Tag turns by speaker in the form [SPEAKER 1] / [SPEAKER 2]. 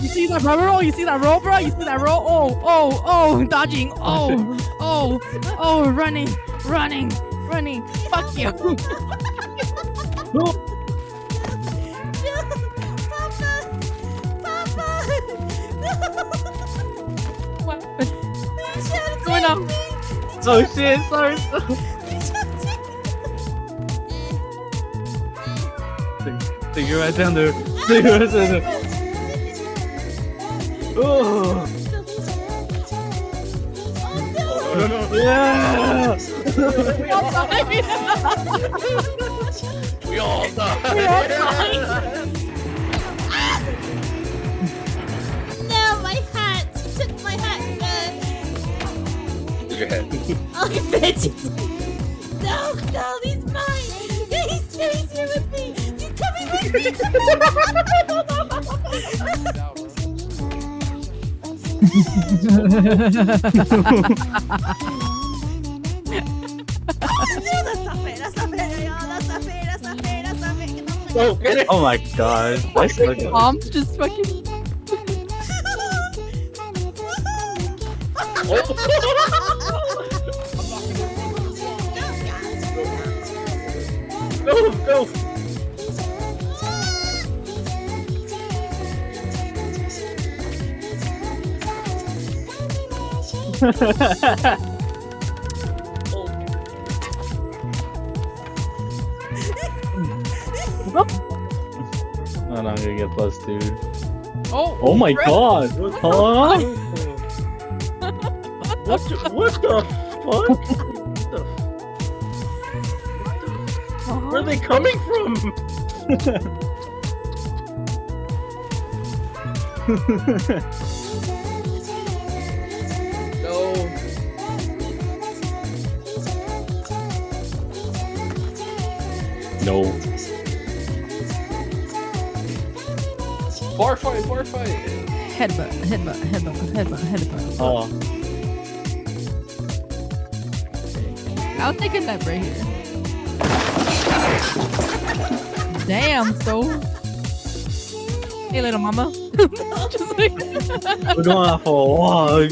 [SPEAKER 1] You see that rubber roll? You see that roll, bro? You see that roll? Oh, dodging. Oh, running. Fuck you. What? What's going on?
[SPEAKER 2] Oh shit, sorry. Take it right down there. Take it right down there. Oh. Yeah.
[SPEAKER 3] We all died.
[SPEAKER 4] No, my hat! You took my hat,
[SPEAKER 3] Your head.
[SPEAKER 4] Oh, bitch! No, he's mine! He's here with me! You're coming with me!
[SPEAKER 3] Oh, get it.
[SPEAKER 2] Oh my god. That's like
[SPEAKER 1] Mom's just fucking.
[SPEAKER 3] Go.
[SPEAKER 2] I'm not gonna get +2.
[SPEAKER 1] Oh
[SPEAKER 2] my
[SPEAKER 1] crap.
[SPEAKER 2] god! Huh?
[SPEAKER 3] What the fuck? Where are they coming from? No.
[SPEAKER 2] No.
[SPEAKER 3] Bar fight.
[SPEAKER 1] Headbutt.
[SPEAKER 2] Oh.
[SPEAKER 1] I'll take a nap right here. Damn, so. Hey, little mama. Just like.
[SPEAKER 2] We're going out for a walk.